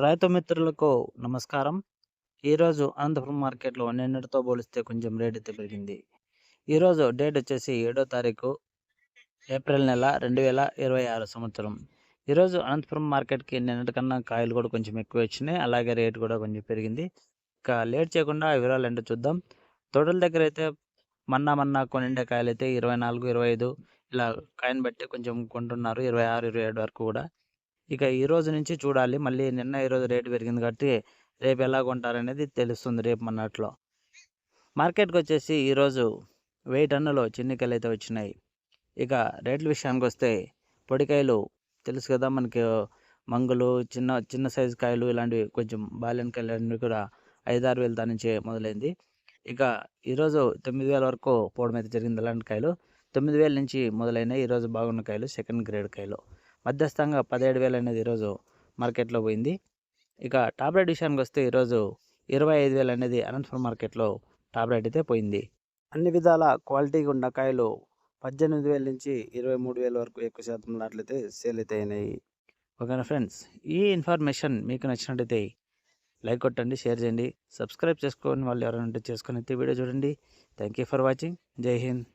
రైతు మిత్రులకు నమస్కారం. ఈరోజు అనంతపురం మార్కెట్‌లో నిన్నటితో పోలిస్తే కొంచెం రేట్ అయితే పెరిగింది. ఈరోజు డేట్ వచ్చేసి 7వ తారీఖు ఏప్రిల్ నెల 2026 సంవత్సరం. ఈరోజు అనంతపురం మార్కెట్‌కి నిన్నటి కన్నా కాయలు కూడా కొంచెం ఎక్కువే వచ్చినాయి. అలాగే రేట్ కూడా కొంచెం పెరిగింది. ఇక లేట్ చేయకుండా వివరాలేంటో చూద్దాం. తోటల దగ్గరైతే మన్నా కొనిండే కాయలైతే 24, 25 ఇలా కాయని బట్టి కొంచెం కొంటున్నారు. 26, 27 వరకు కూడా. ఇక ఈ రోజు నుంచి చూడాలి. మళ్ళీ నిన్న, ఈరోజు రేటు పెరిగింది కాబట్టి రేపు ఎలా కొంటారనేది తెలుస్తుంది రేపు మన్నాట్లో. మార్కెట్‌కొచ్చేసి ఈరోజు 1000 టన్నులు చెనిక్కాయలైతే వచ్చినాయి. ఇక రేట్ల విషయానికొస్తే పొడికాయలు తెలుసు కదా మనకి మంగులు, చిన్న చిన్న సైజు కాయలు ఇలాంటివి కొంచెం బాలెన్ కాయలన్నీ కూడా 5, 6 వేలు దాని నుంచే మొదలైంది. ఇక ఈరోజు 9,000 వరకు పోవడం అయితే జరిగింది ఇలాంటి కాయలు. 9,000 నుంచి మొదలైనాయి ఈరోజు బాగున్న కాయలు, సెకండ్ గ్రేడ్ కాయలు. మధ్యస్థంగా 17,000 అనేది ఈరోజు మార్కెట్‌లో పోయింది. ఇక టాప్ రేట్ విషయానికొస్తే ఈరోజు 25,000 అనేది అనంతపురం మార్కెట్‌లో టాప్ రేట్ అయితే పోయింది. అన్ని విధాల క్వాలిటీగా ఉన్న కాయలు 18,000 నుంచి 23,000 వరకు ఎక్కువ శాతం నాట్లయితే సేల్ అయితే అయినాయి. ఓకేనా ఫ్రెండ్స్. ఈ ఇన్ఫర్మేషన్ మీకు నచ్చినట్టయితే లైక్ కొట్టండి, షేర్ చేయండి. సబ్స్క్రైబ్ చేసుకోని వాళ్ళు ఎవరైనా ఉంటే చేసుకొని అయితే వీడియో చూడండి. Thank you for watching. జై హింద్.